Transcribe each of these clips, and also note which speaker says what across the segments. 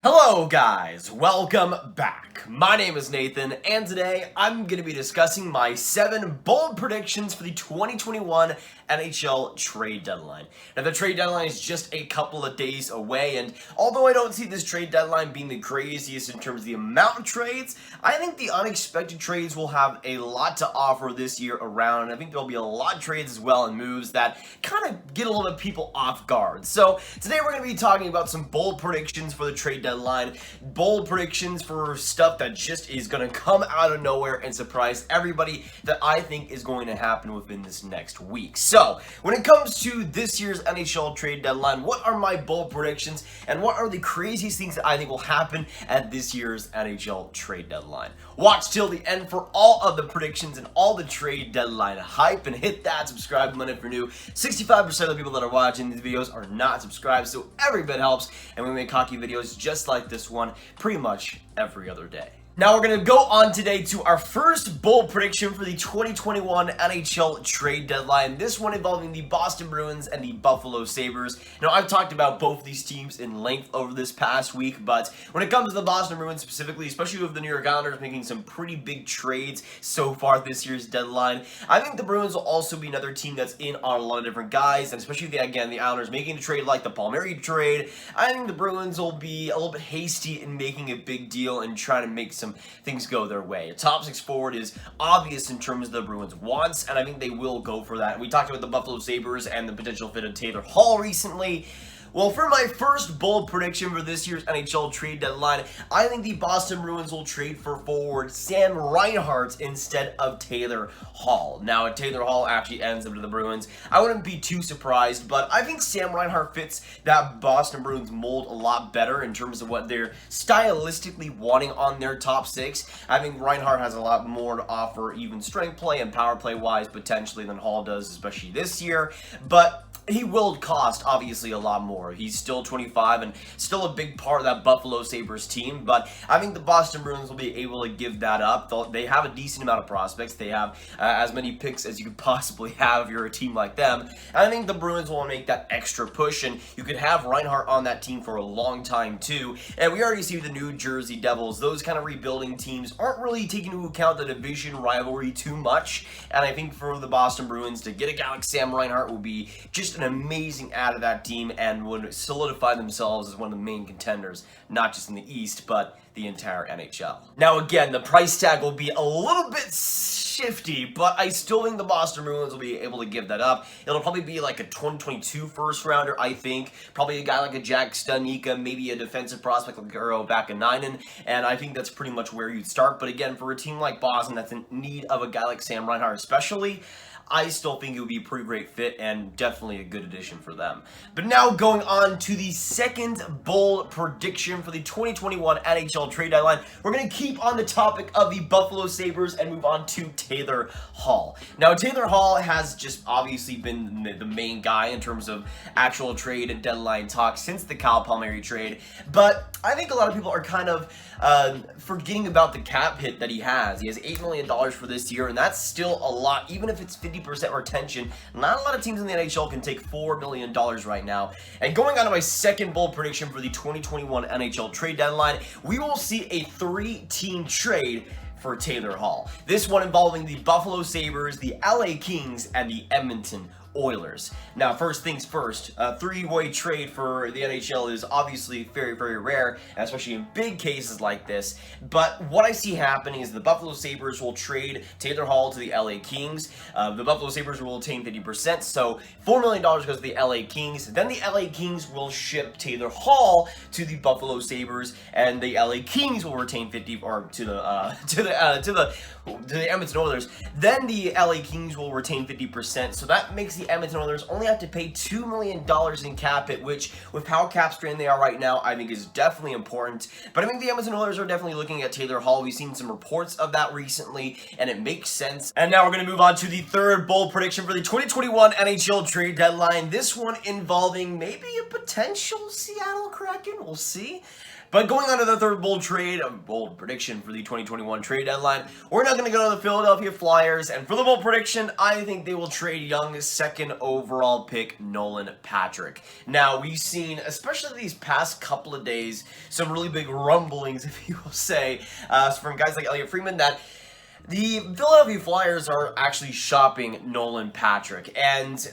Speaker 1: Hello guys, welcome back. My name is Nathan, and today I'm going to be discussing my 7 bold predictions for the 2021 NHL trade deadline. Now the trade deadline is just a couple of days away, and although I don't see this trade deadline being the craziest in terms of the amount of trades, I think the unexpected trades will have a lot to offer this year around, and I think there'll be a lot of trades as well and moves that kind of get a little bit of people off guard. So today we're going to be talking about some bold predictions for the trade deadline, bold predictions for stuff that just is going to come out of nowhere and surprise everybody that I think is going to happen within this next week. So, when it comes to this year's NHL trade deadline, what are my bold predictions and what are the craziest things that I think will happen at this year's NHL trade deadline? Watch till the end for all of the predictions and all the trade deadline hype, and hit that subscribe button if you're new. 65% of the people that are watching these videos are not subscribed, so every bit helps, and we make hockey videos just like this one pretty much every other day. Now we're going to go on today to our first bold prediction for the 2021 NHL trade deadline. This one involving the Boston Bruins and the Buffalo Sabres. Now I've talked about both of these teams in length over this past week, but when it comes to the Boston Bruins specifically, especially with the New York Islanders making some pretty big trades so far this year's deadline, I think the Bruins will also be another team that's in on a lot of different guys, and especially the Islanders making a trade like the Palmieri trade. I think the Bruins will be a little bit hasty in making a big deal and trying to make some things go their way. A top 6 forward is obvious in terms of the Bruins' wants, and I think they will go for that. We talked about the Buffalo Sabres and the potential fit of Taylor Hall recently. Well, for my first bold prediction for this year's NHL trade deadline, I think the Boston Bruins will trade for forward Sam Reinhart instead of Taylor Hall. Now, if Taylor Hall actually ends up to the Bruins, I wouldn't be too surprised, but I think Sam Reinhart fits that Boston Bruins mold a lot better in terms of what they're stylistically wanting on their top 6. I think Reinhart has a lot more to offer, even strength play and power play wise, potentially, than Hall does, especially this year, but he will cost, obviously, a lot more. He's still 25 and still a big part of that Buffalo Sabres team, but I think the Boston Bruins will be able to give that up. They have a decent amount of prospects. They have as many picks as you could possibly have if you're a team like them. And I think the Bruins will make that extra push, and you could have Reinhart on that team for a long time, too. And we already see the New Jersey Devils. Those kind of rebuilding teams aren't really taking into account the division rivalry too much, and I think for the Boston Bruins to get a guy like Sam Reinhart will be just an amazing add to that team and would solidify themselves as one of the main contenders, not just in the East, but the entire NHL. Now again, the price tag will be a little bit shifty, but I still think the Boston Bruins will be able to give that up. It'll probably be like a 2022 first rounder, I think. Probably a guy like a Jack Studnicka, maybe a defensive prospect like Eero Vakanainen, and I think that's pretty much where you'd start. But again, for a team like Boston that's in need of a guy like Sam Reinhart especially, I still think it would be a pretty great fit and definitely a good addition for them. But now going on to the second bold prediction for the 2021 NHL trade deadline, we're going to keep on the topic of the Buffalo Sabres and move on to Taylor Hall. Now, Taylor Hall has just obviously been the main guy in terms of actual trade and deadline talk since the Kyle Palmieri trade, but I think a lot of people are kind of forgetting about the cap hit that he has. He has $8 million for this year, and that's still a lot, even if it's 50% retention. Not a lot of teams in the NHL can take $4 million right now. And going on to my second bold prediction for the 2021 NHL trade deadline, we will see a 3-team trade for Taylor Hall. This one involving the Buffalo Sabres, the LA Kings, and the Edmonton Oilers. Now, first things first, a 3-way trade for the NHL is obviously very, very rare, especially in big cases like this. But what I see happening is the Buffalo Sabres will trade Taylor Hall to the LA Kings. The Buffalo Sabres will retain 50%, so $4 million goes to the LA Kings. Then the LA Kings will ship Taylor Hall to the Buffalo Sabres, and the LA Kings will retain 50, or to the Edmonton Oilers. Then the LA Kings will retain 50%, so that makes the Edmonton Oilers only have to pay $2 million in cap hit, which, with how cap strained they are right now, I think is definitely important. But I think the Edmonton Oilers are definitely looking at Taylor Hall. We've seen some reports of that recently, and it makes sense. And now we're going to move on to the third bold prediction for the 2021 NHL trade deadline. This one involving maybe a potential Seattle Kraken. We'll see. But going on to the third bold prediction for the 2021 trade deadline, we're now going to go to the Philadelphia Flyers, and for the bold prediction, I think they will trade young second overall pick Nolan Patrick. Now, we've seen, especially these past couple of days, some really big rumblings, if you will say, from guys like Elliot Friedman that the Philadelphia Flyers are actually shopping Nolan Patrick, and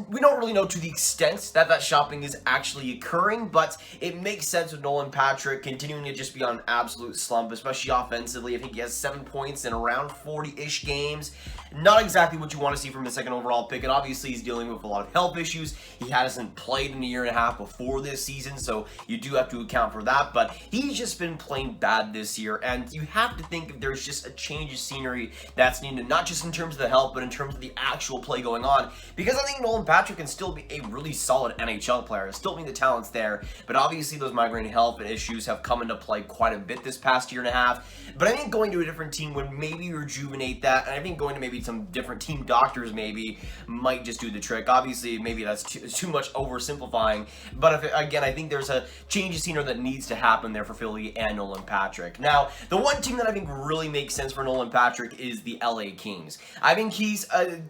Speaker 1: we don't really know to the extent that shopping is actually occurring, but it makes sense with Nolan Patrick continuing to just be on an absolute slump, especially offensively. I think he has 7 points in around 40-ish games. Not exactly what you want to see from the second overall pick, and obviously he's dealing with a lot of health issues. He hasn't played in a year and a half before this season, so you do have to account for that, but he's just been playing bad this year, and you have to think if there's just a change of scenery that's needed, not just in terms of the help, but in terms of the actual play going on, because I think Nolan Patrick can still be a really solid NHL player. Still being the talent's there, but obviously those migraine health issues have come into play quite a bit this past year and a half. But I think going to a different team would maybe rejuvenate that, and I think going to maybe some different team doctors maybe might just do the trick. Obviously, maybe that's too much oversimplifying, but again, I think there's a change of scenery that needs to happen there for Philly and Nolan Patrick. Now, the one team that I think really makes sense for Nolan Patrick is the LA Kings. I think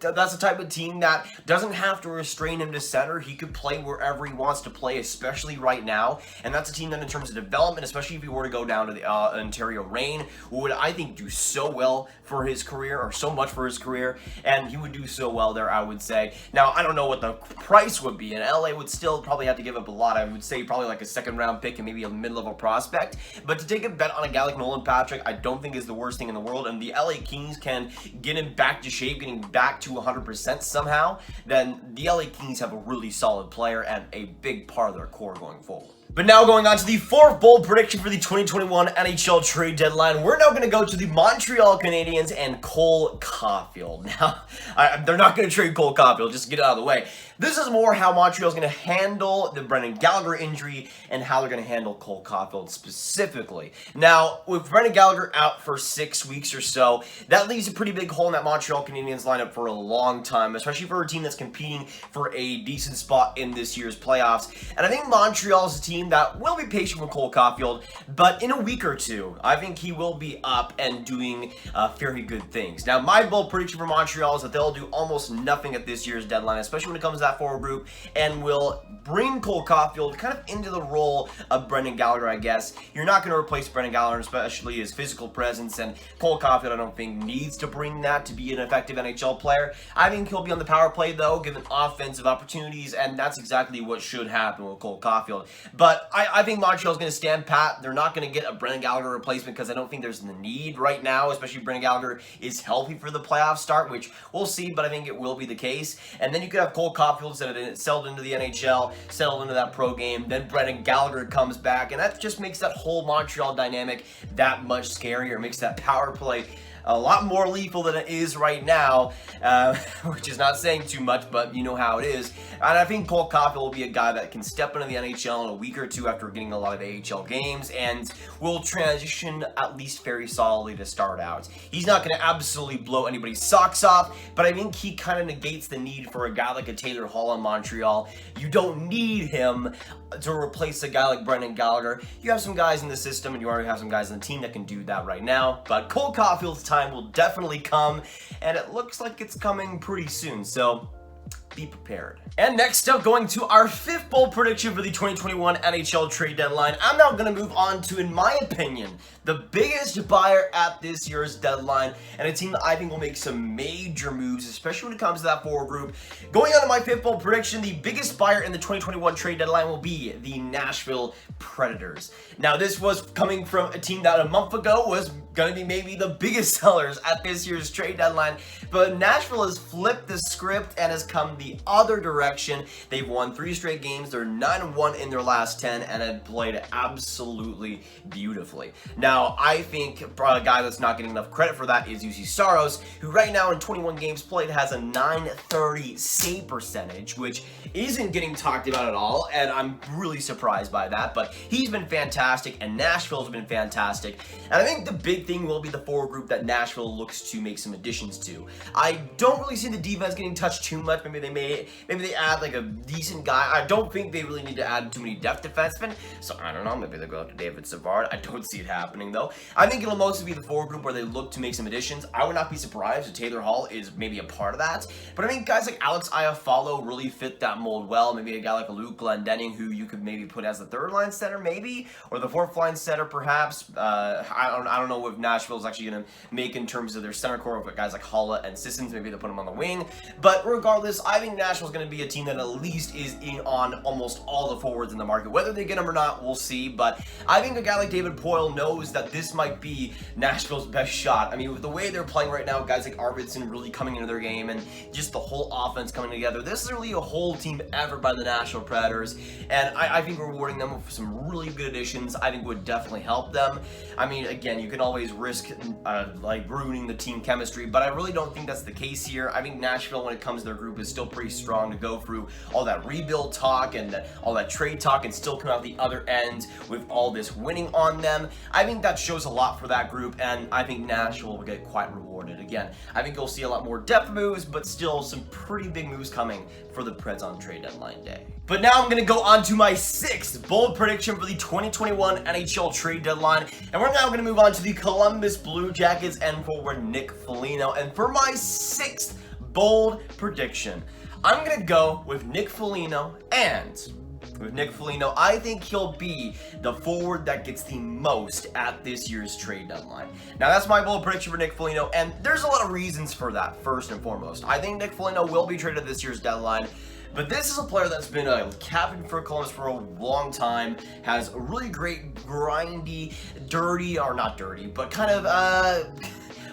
Speaker 1: that's the type of team that doesn't have to restrain him to center. He could play wherever he wants to play, especially right now, and that's a team that in terms of development, especially if he were to go down to the Ontario Reign, would I think do so well for his career, or so much for his career, and he would do so well there, I would say. Now, I don't know what the price would be, and LA would still probably have to give up a lot. I would say probably like a second round pick and maybe a mid-level prospect, but to take a bet on a guy like Nolan Patrick, I don't think is the worst thing in the world, and the LA Kings can get him back to shape, getting back to 100% somehow, then the LA Kings have a really solid player and a big part of their core going forward. But now going on to the fourth bold prediction for the 2021 NHL trade deadline, we're now going to go to the Montreal Canadiens and Cole Caulfield. Now, they're not going to trade Cole Caulfield, just to get it out of the way. This is more how Montreal's going to handle the Brendan Gallagher injury and how they're going to handle Cole Caulfield specifically. Now, with Brendan Gallagher out for 6 weeks or so, that leaves a pretty big hole in that Montreal Canadiens lineup for a long time, especially for a team that's competing for a decent spot in this year's playoffs. And I think Montreal's a team that will be patient with Cole Caulfield, but in a week or two, I think he will be up and doing very good things. Now, my bold prediction for Montreal is that they'll do almost nothing at this year's deadline, especially when it comes to that forward group, and will bring Cole Caulfield kind of into the role of Brendan Gallagher, I guess. You're not going to replace Brendan Gallagher, especially his physical presence, and Cole Caulfield, I don't think, needs to bring that to be an effective NHL player. I think he'll be on the power play, though, given offensive opportunities, and that's exactly what should happen with Cole Caulfield. But I think Montreal's going to stand pat. They're not going to get a Brendan Gallagher replacement because I don't think there's the need right now, especially if Brendan Gallagher is healthy for the playoff start, which we'll see, but I think it will be the case. And then you could have Cole Caulfield settled into the NHL, settled into that pro game. Then Brendan Gallagher comes back, and that just makes that whole Montreal dynamic that much scarier. It makes that power play a lot more lethal than it is right now, which is not saying too much, but you know how it is. And I think Cole Caulfield will be a guy that can step into the NHL in a week or two after getting a lot of AHL games and will transition at least very solidly to start out. He's not going to absolutely blow anybody's socks off, but I think he kind of negates the need for a guy like a Taylor Hall in Montreal. You don't need him to replace a guy like Brendan Gallagher. You have some guys in the system, and you already have some guys in the team that can do that right now, but Cole Caulfield's time will definitely come, and it looks like it's coming pretty soon, so be prepared. And next up, going to our fifth bold prediction for the 2021 NHL trade deadline, I'm now going to move on to, in my opinion, the biggest buyer at this year's deadline, and a team that I think will make some major moves, especially when it comes to that forward group. Going on to my fifth bold prediction, the biggest buyer in the 2021 trade deadline will be the Nashville Predators. Now, this was coming from a team that a month ago was going to be maybe the biggest sellers at this year's trade deadline, but Nashville has flipped the script and has come the other direction. They've won 3 straight games. They're 9-1 in their last 10 and have played absolutely beautifully. Now, I think a guy that's not getting enough credit for that is UC Saros, who right now in 21 games played has a .930 save percentage, which isn't getting talked about at all, and I'm really surprised by that, but he's been fantastic, and Nashville's been fantastic, and I think the big thing will be the forward group that Nashville looks to make some additions to. I don't really see the defense getting touched too much. Maybe they maybe they add like a decent guy. I don't think they really need to add too many depth defensemen, so I don't know, maybe they'll go out to David Savard. I don't see it happening though. I think it'll mostly be the forward group where they look to make some additions. I would not be surprised if Taylor Hall is maybe a part of that, but I mean guys like Alex Iafallo really fit that mold well. Maybe a guy like Luke Glendening who you could maybe put as the third line center maybe, or the fourth line center perhaps. I don't know what Nashville's actually going to make in terms of their center core with guys like Holla and Sissons. Maybe they'll put them on the wing. But regardless, I think Nashville's going to be a team that at least is in on almost all the forwards in the market. Whether they get them or not, we'll see. But I think a guy like David Poile knows that this might be Nashville's best shot. I mean, with the way they're playing right now, guys like Arvidsson really coming into their game and just the whole offense coming together, this is really a whole team effort by the Nashville Predators. And I think rewarding them with some really good additions, I think would definitely help them. I mean, again, you can always risk like ruining the team chemistry, but I really don't think that's the case here. I think Nashville, when it comes to their group, is still pretty strong to go through all that rebuild talk and all that trade talk and still come out the other end with all this winning on them. I think that shows a lot for that group, and I think Nashville will get quite rewarded. Again, I think you'll see a lot more depth moves, but still some pretty big moves coming for the Preds on trade deadline day. But now I'm going to go on to my 6th bold prediction for the 2021 NHL trade deadline, and we're now going to move on to the Columbus Blue Jackets and forward Nick Foligno. And for my 6th bold prediction, I'm going to go with Nick Foligno, and with Nick Foligno, I think he'll be the forward that gets the most at this year's trade deadline. Now, that's my bold prediction for Nick Foligno, and there's a lot of reasons for that, first and foremost. I think Nick Foligno will be traded this year's deadline, but this is a player that's been a captain for Columbus for a long time, has a really great, grindy, dirty, or not dirty, but kind of,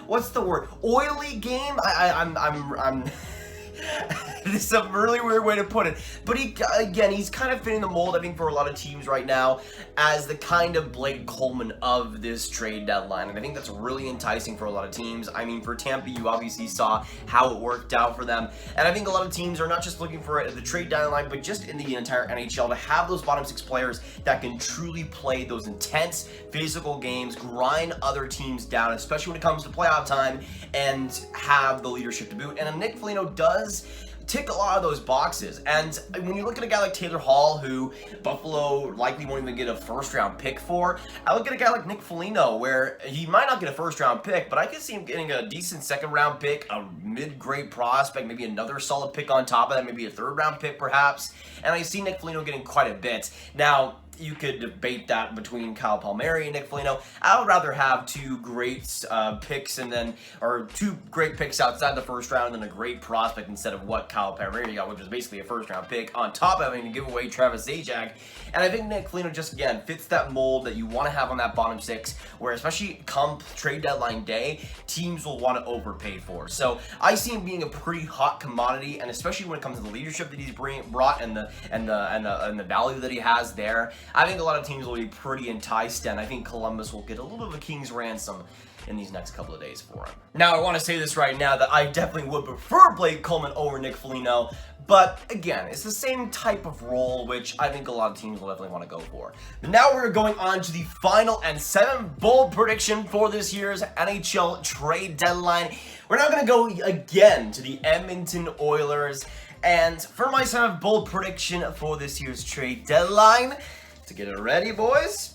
Speaker 1: what's the word? Oily game? I'm this is a really weird way to put it, but he's kind of fitting the mold, I think, for a lot of teams right now as the kind of Blake Coleman of this trade deadline, and I think that's really enticing for a lot of teams. I mean, for Tampa, you obviously saw how it worked out for them, and I think a lot of teams are not just looking for it at the trade deadline, but just in the entire NHL to have those bottom 6 players that can truly play those intense physical games, grind other teams down, especially when it comes to playoff time, and have the leadership to boot. And Nick Foligno does tick a lot of those boxes. And when you look at a guy like Taylor Hall, who Buffalo likely won't even get a first-round pick for, I look at a guy like Nick Foligno, where he might not get a first-round pick, but I can see him getting a decent second-round pick, a mid-grade prospect, maybe another solid pick on top of that, maybe a third-round pick perhaps. And I see Nick Foligno getting quite a bit. Now, you could debate that between Kyle Palmieri and Nick Foligno. I would rather have 2 great picks or 2 great picks outside the first round than a great prospect instead of what Kyle Palmieri got, which was basically a first-round pick on top of having to give away Travis Zajac. And I think Nick Foligno just, again, fits that mold that you want to have on that bottom 6, where especially come trade deadline day, teams will want to overpay for. So I see him being a pretty hot commodity, and especially when it comes to the leadership that he's brought and the value that he has there, I think a lot of teams will be pretty enticed, and I think Columbus will get a little bit of a king's ransom in these next couple of days for him. Now, I want to say this right now that I definitely would prefer Blake Coleman over Nick Foligno, but again, it's the same type of role, which I think a lot of teams will definitely want to go for. Now we're going on to the final and 7th bold prediction for this year's NHL trade deadline. We're now going to go again to the Edmonton Oilers, and for my 7th bold prediction for this year's trade deadline, to get it ready, boys,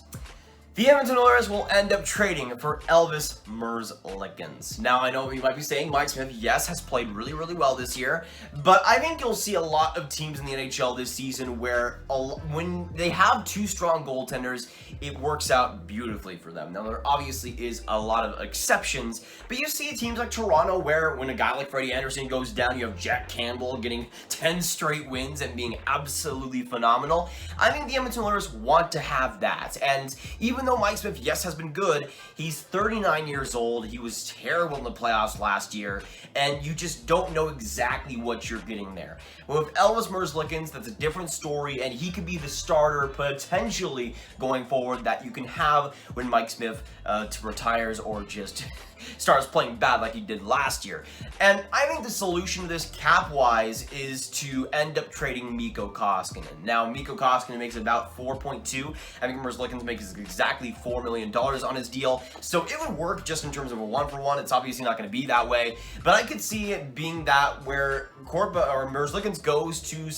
Speaker 1: the Edmonton Oilers will end up trading for Elvis Merzlikins. Now, I know what you might be saying, Mike Smith, yes, has played really, really well this year, but I think you'll see a lot of teams in the NHL this season where when they have 2 strong goaltenders, it works out beautifully for them. Now, there obviously is a lot of exceptions, but you see teams like Toronto where when a guy like Freddie Anderson goes down, you have Jack Campbell getting 10 straight wins and being absolutely phenomenal. I think the Edmonton Oilers want to have that, and even though Mike Smith, yes, has been good, he's 39 years old, he was terrible in the playoffs last year, and you just don't know exactly what you're getting there. Well, with Elvis Merzlikins, that's a different story, and he could be the starter potentially going forward that you can have when Mike Smith retires or just starts playing bad like he did last year. And I think the solution to this cap-wise is to end up trading Mikko Koskinen. Now, Mikko Koskinen makes about 4.2. I think Merzlikins makes exactly $4 million on his deal. So it would work just in terms of a one-for-one. It's obviously not going to be that way. But I could see it being that where Merzlikins goes to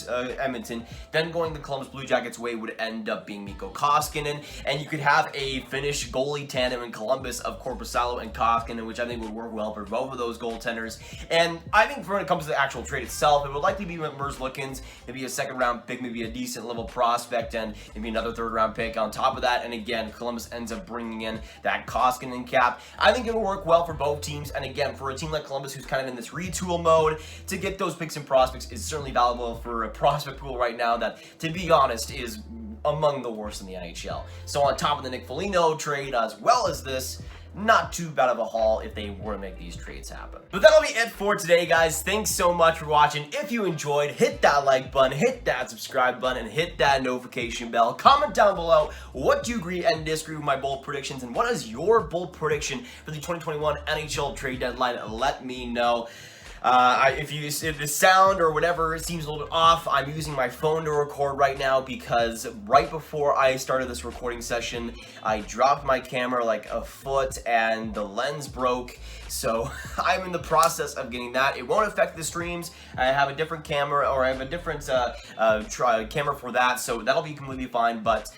Speaker 1: Edmonton, then going the Columbus Blue Jackets way would end up being Mikko Koskinen. And you could have a Finnish goalie tandem in Columbus of Korpisalo and Koskinen, which I think would work well for both of those goaltenders. And I think when it comes to the actual trade itself, it would likely be with Merzlikins, maybe a second-round pick, maybe a decent level prospect, and maybe another third-round pick on top of that. And again, Columbus ends up bringing in that Koskinen cap. I think it will work well for both teams. And again, for a team like Columbus, who's kind of in this retool mode, to get those picks and prospects is certainly valuable for a prospect pool right now that, to be honest, is among the worst in the NHL. So on top of the Nick Foligno trade, as well as this, not too bad of a haul if they were to make these trades happen. But that'll be it for today, guys. Thanks so much for watching. If you enjoyed, hit that like button, hit that subscribe button, and hit that notification bell. Comment down below what do you agree and disagree with my bold predictions, and what is your bold prediction for the 2021 NHL trade deadline? Let me know. If the sound or whatever seems a little bit off, I'm using my phone to record right now because right before I started this recording session, I dropped my camera like a foot and the lens broke. So I'm in the process of getting that. It won't affect the streams. I have a different camera, or I have a different camera for that, so that'll be completely fine. But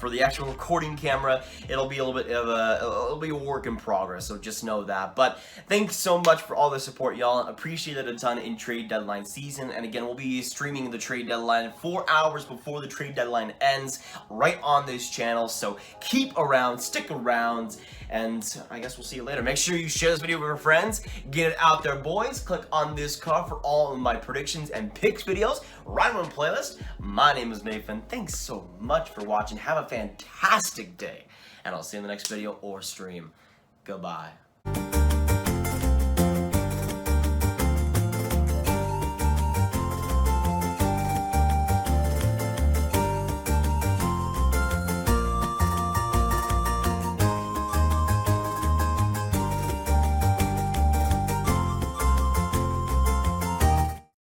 Speaker 1: for the actual recording camera, it'll be a little bit of it'll be a work in progress. So just know that. But thanks so much for all the support, y'all. Appreciate it a ton in trade deadline season. And again, we'll be streaming the trade deadline 4 hours before the trade deadline ends, right on this channel. So keep around, stick around, and I guess we'll see you later. Make sure you share this video with your friends. Get it out there, boys. Click on this card for all of my predictions and picks videos right on the playlist. My name is Nathan. Thanks so much for watching. Have a fantastic day, and I'll see you in the next video or stream. Goodbye.